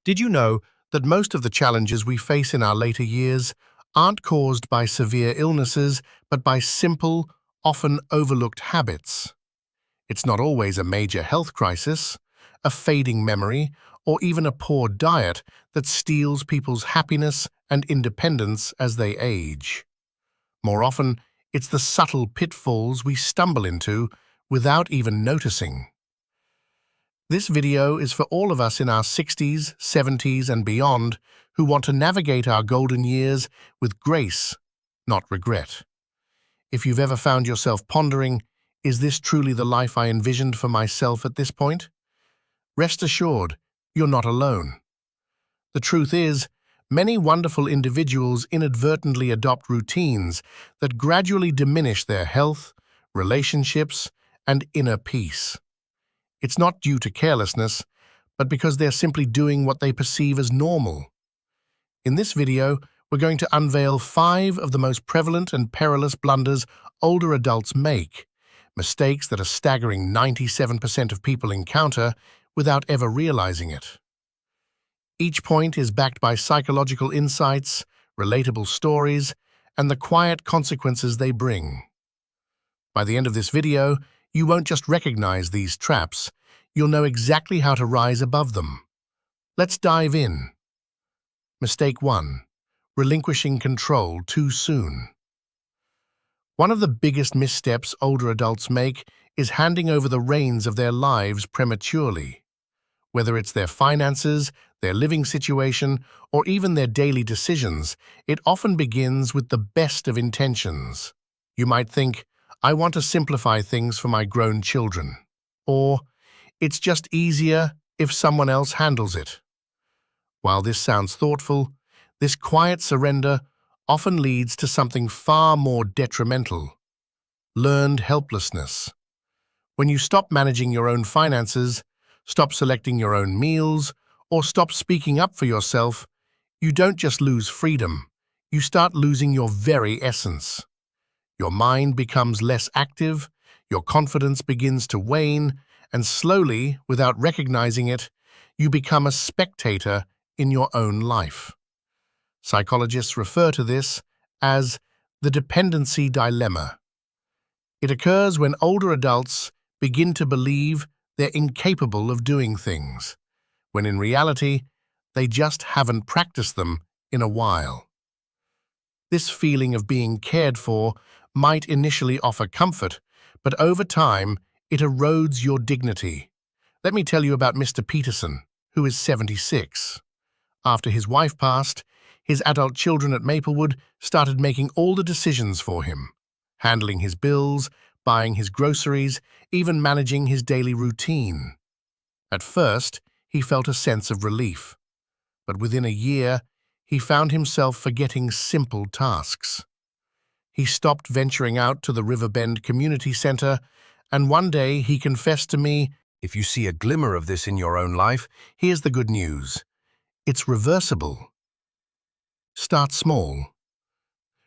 Did you know that most of the challenges we face in our later years aren't caused by severe illnesses, but by simple, often overlooked habits? It's not always a major health crisis, a fading memory, or even a poor diet that steals people's happiness and independence as they age. More often, it's the subtle pitfalls we stumble into without even noticing. This video is for all of us in our 60s, 70s, and beyond who want to navigate our golden years with grace, not regret. If you've ever found yourself pondering, is this truly the life I envisioned for myself at this point? Rest assured, you're not alone. The truth is, many wonderful individuals inadvertently adopt routines that gradually diminish their health, relationships, and inner peace. It's not due to carelessness, but because they're simply doing what they perceive as normal. In this video, we're going to unveil 5 of the most prevalent and perilous blunders older adults make, mistakes that a staggering 97% of people encounter without ever realizing it. Each point is backed by psychological insights, relatable stories, and the quiet consequences they bring. By the end of this video, you won't just recognize these traps, you'll know exactly how to rise above them. Let's dive in. Mistake 1. Relinquishing control too soon. One of the biggest missteps older adults make is handing over the reins of their lives prematurely. Whether it's their finances, their living situation, or even their daily decisions, it often begins with the best of intentions. You might think, I want to simplify things for my grown children. Or, it's just easier if someone else handles it. While this sounds thoughtful, this quiet surrender often leads to something far more detrimental: learned helplessness. When you stop managing your own finances, stop selecting your own meals, or stop speaking up for yourself, you don't just lose freedom, you start losing your very essence. Your mind becomes less active, your confidence begins to wane, and slowly, without recognizing it, you become a spectator in your own life. Psychologists refer to this as the dependency dilemma. It occurs when older adults begin to believe they're incapable of doing things, when in reality, they just haven't practiced them in a while. This feeling of being cared for might initially offer comfort, but over time, it erodes your dignity. Let me tell you about Mr. Peterson, who is 76. After his wife passed, his adult children at Maplewood started making all the decisions for him, handling his bills, buying his groceries, even managing his daily routine. At first, he felt a sense of relief, but within a year, he found himself forgetting simple tasks. He stopped venturing out to the Riverbend Community Center, and one day he confessed to me, "If you see a glimmer of this in your own life, here's the good news. It's reversible. Start small.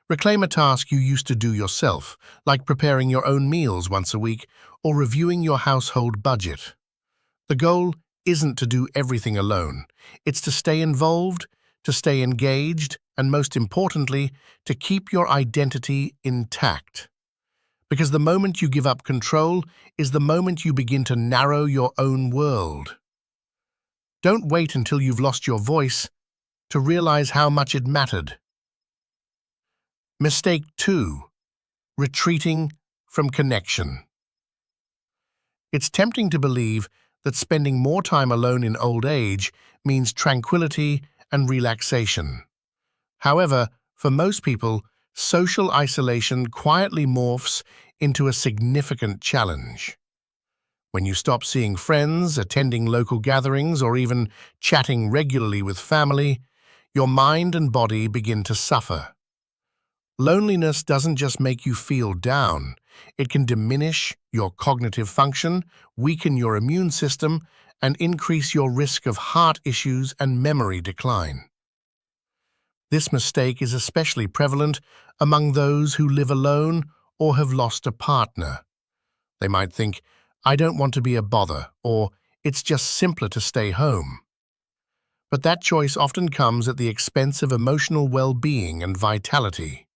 Reclaim a task you used to do yourself, like preparing your own meals once a week or reviewing your household budget. The goal isn't to do everything alone. It's to stay involved, to stay engaged, and most importantly, to keep your identity intact. Because the moment you give up control is the moment you begin to narrow your own world. Don't wait until you've lost your voice to realize how much it mattered." Mistake 2. Retreating from connection. It's tempting to believe that spending more time alone in old age means tranquility and relaxation. However, for most people, social isolation quietly morphs into a significant challenge. When you stop seeing friends, attending local gatherings, or even chatting regularly with family, your mind and body begin to suffer. Loneliness doesn't just make you feel down, it can diminish your cognitive function, weaken your immune system, and increase your risk of heart issues and memory decline. This mistake is especially prevalent among those who live alone or have lost a partner. They might think, "I don't want to be a bother," or "it's just simpler to stay home." But that choice often comes at the expense of emotional well-being and vitality.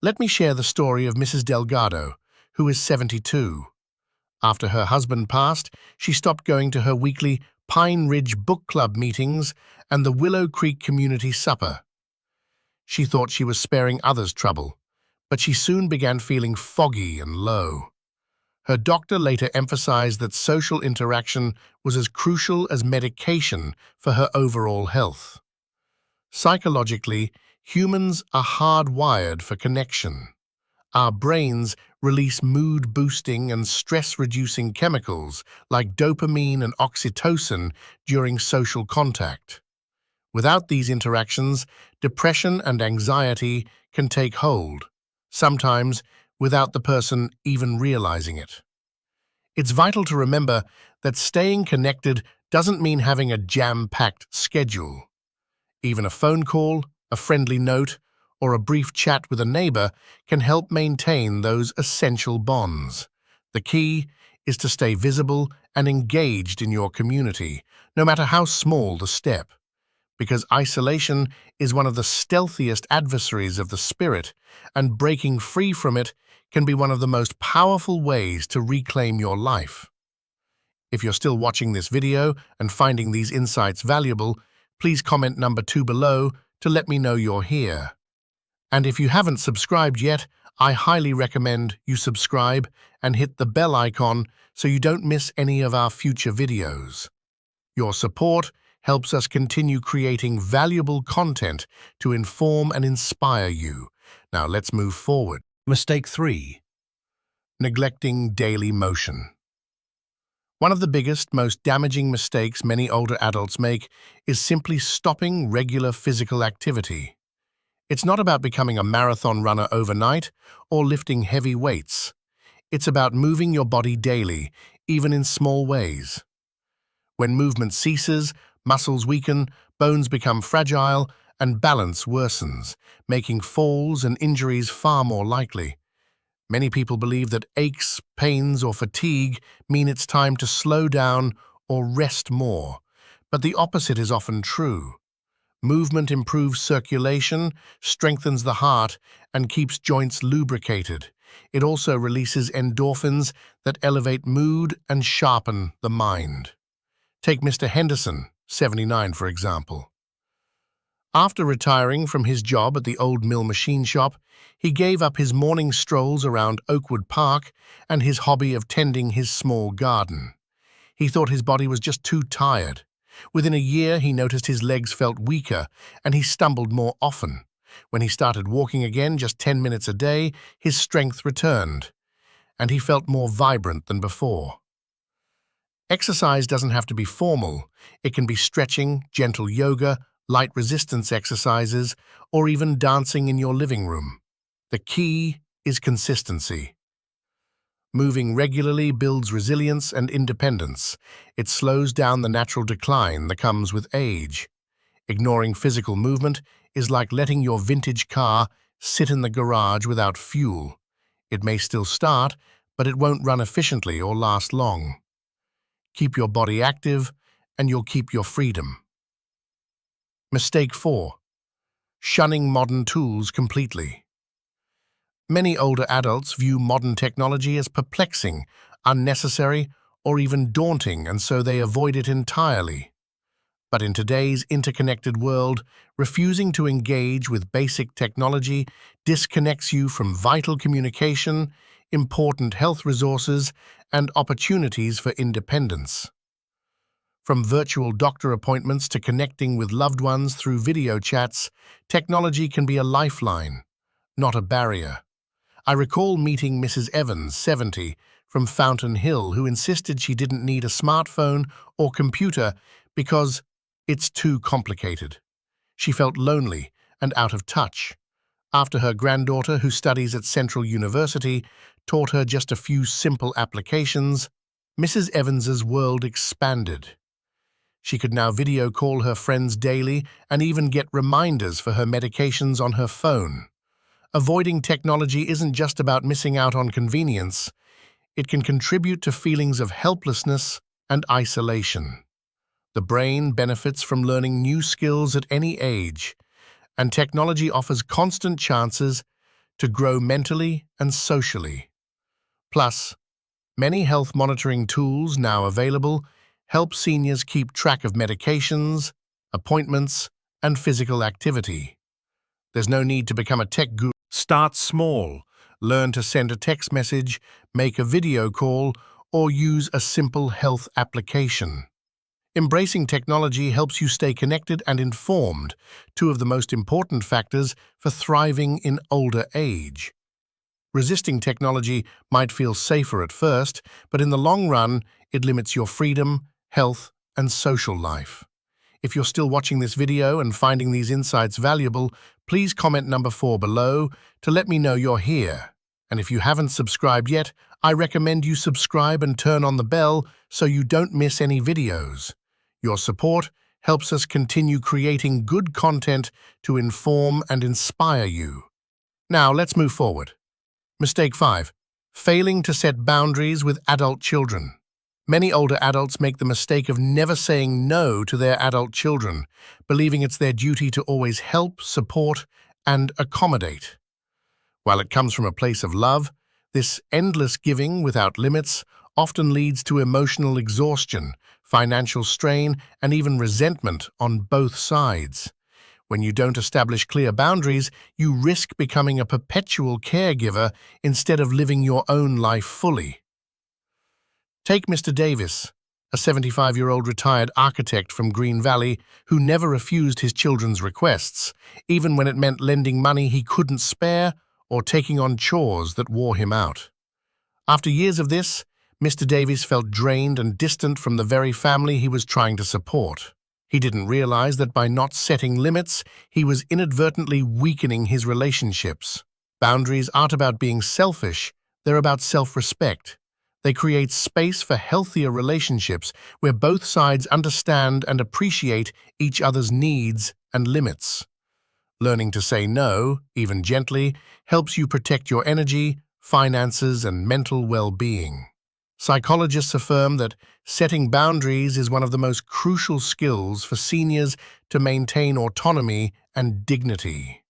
Let me share the story of Mrs. Delgado, who is 72. After her husband passed, she stopped going to her weekly Pine Ridge Book Club meetings and the Willow Creek Community Supper. She thought she was sparing others trouble, but she soon began feeling foggy and low. Her doctor later emphasized that social interaction was as crucial as medication for her overall health. Psychologically, humans are hardwired for connection. Our brains release mood-boosting and stress-reducing chemicals like dopamine and oxytocin during social contact. Without these interactions, depression and anxiety can take hold, sometimes without the person even realizing it. It's vital to remember that staying connected doesn't mean having a jam-packed schedule. Even a phone call, a friendly note, or a brief chat with a neighbor can help maintain those essential bonds. The key is to stay visible and engaged in your community, no matter how small the step, because isolation is one of the stealthiest adversaries of the spirit, and breaking free from it can be one of the most powerful ways to reclaim your life. If you're still watching this video and finding these insights valuable, please comment number 2 below to let me know you're here. And if you haven't subscribed yet, I highly recommend you subscribe and hit the bell icon so you don't miss any of our future videos. Your support helps us continue creating valuable content to inform and inspire you. Now let's move forward. Mistake 3. Neglecting daily motion. One of the biggest, most damaging mistakes many older adults make is simply stopping regular physical activity. It's not about becoming a marathon runner overnight or lifting heavy weights. It's about moving your body daily, even in small ways. When movement ceases, muscles weaken, bones become fragile, and balance worsens, making falls and injuries far more likely. Many people believe that aches, pains, or fatigue mean it's time to slow down or rest more, but the opposite is often true. Movement improves circulation, strengthens the heart, and keeps joints lubricated. It also releases endorphins that elevate mood and sharpen the mind. Take Mr. Henderson, 79, for example. After retiring from his job at the old mill machine shop, he gave up his morning strolls around Oakwood Park and his hobby of tending his small garden. He thought his body was just too tired. Within a year, he noticed his legs felt weaker and he stumbled more often. When he started walking again just 10 minutes a day, his strength returned, and he felt more vibrant than before. Exercise doesn't have to be formal. It can be stretching, gentle yoga, light resistance exercises, or even dancing in your living room. The key is consistency. Moving regularly builds resilience and independence. It slows down the natural decline that comes with age. Ignoring physical movement is like letting your vintage car sit in the garage without fuel. It may still start, but it won't run efficiently or last long. Keep your body active, and you'll keep your freedom. Mistake 4. Shunning modern tools completely. Many older adults view modern technology as perplexing, unnecessary, or even daunting, and so they avoid it entirely. But in today's interconnected world, refusing to engage with basic technology disconnects you from vital communication, important health resources, and opportunities for independence. From virtual doctor appointments to connecting with loved ones through video chats, technology can be a lifeline, not a barrier. I recall meeting Mrs. Evans, 70, from Fountain Hill, who insisted she didn't need a smartphone or computer because it's too complicated. She felt lonely and out of touch. After her granddaughter, who studies at Central University, taught her just a few simple applications, Mrs. Evans's world expanded. She could now video call her friends daily and even get reminders for her medications on her phone. Avoiding technology isn't just about missing out on convenience. It can contribute to feelings of helplessness and isolation. The brain benefits from learning new skills at any age, and technology offers constant chances to grow mentally and socially. Plus, many health monitoring tools now available help seniors keep track of medications, appointments, and physical activity. There's no need to become a tech guru. Start small. Learn to send a text message, make a video call, or use a simple health application. Embracing technology helps you stay connected and informed, two of the most important factors for thriving in older age. Resisting technology might feel safer at first, but in the long run, it limits your freedom, health, and social life. If you're still watching this video and finding these insights valuable, please comment number 4 below to let me know you're here. And if you haven't subscribed yet, I recommend you subscribe and turn on the bell so you don't miss any videos. Your support helps us continue creating good content to inform and inspire you. Now, let's move forward. Mistake 5. Failing to set boundaries with adult children. Many older adults make the mistake of never saying no to their adult children, believing it's their duty to always help, support, and accommodate. While it comes from a place of love, this endless giving without limits often leads to emotional exhaustion, financial strain, and even resentment on both sides. When you don't establish clear boundaries, you risk becoming a perpetual caregiver instead of living your own life fully. Take Mr. Davis, a 75-year-old retired architect from Green Valley who never refused his children's requests, even when it meant lending money he couldn't spare or taking on chores that wore him out. After years of this, Mr. Davis felt drained and distant from the very family he was trying to support. He didn't realize that by not setting limits, he was inadvertently weakening his relationships. Boundaries aren't about being selfish, they're about self-respect. They create space for healthier relationships where both sides understand and appreciate each other's needs and limits. Learning to say no, even gently, helps you protect your energy, finances, and mental well-being. Psychologists affirm that setting boundaries is one of the most crucial skills for seniors to maintain autonomy and dignity.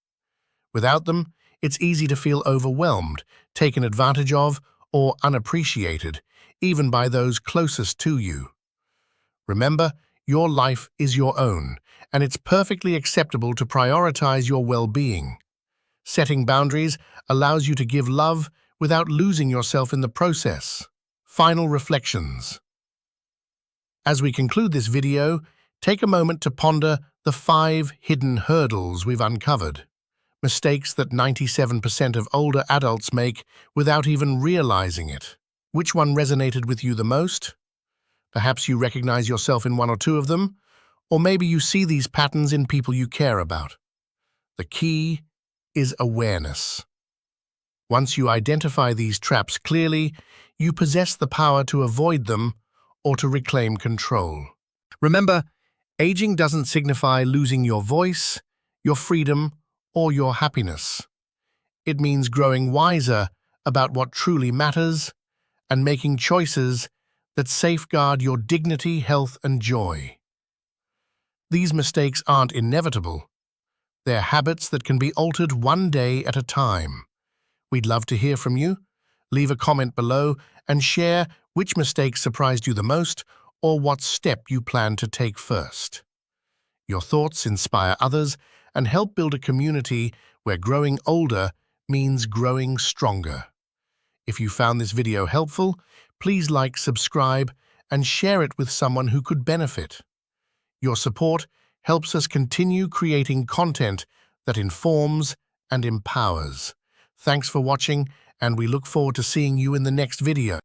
Without them, it's easy to feel overwhelmed, taken advantage of, or unappreciated, even by those closest to you. Remember, your life is your own, and it's perfectly acceptable to prioritize your well-being. Setting boundaries allows you to give love without losing yourself in the process. Final reflections. As we conclude this video, take a moment to ponder the 5 hidden hurdles we've uncovered. Mistakes that 97% of older adults make without even realizing it. Which one resonated with you the most? Perhaps you recognize yourself in one or two of them, or maybe you see these patterns in people you care about. The key is awareness. Once you identify these traps clearly, you possess the power to avoid them or to reclaim control. Remember, aging doesn't signify losing your voice, your freedom, or your happiness. It means growing wiser about what truly matters and making choices that safeguard your dignity, health, and joy. These mistakes aren't inevitable. They're habits that can be altered one day at a time. We'd love to hear from you. Leave a comment below and share which mistakes surprised you the most or what step you plan to take first. Your thoughts inspire others and help build a community where growing older means growing stronger. If you found this video helpful, please like, subscribe, and share it with someone who could benefit. Your support helps us continue creating content that informs and empowers. Thanks for watching, and we look forward to seeing you in the next video.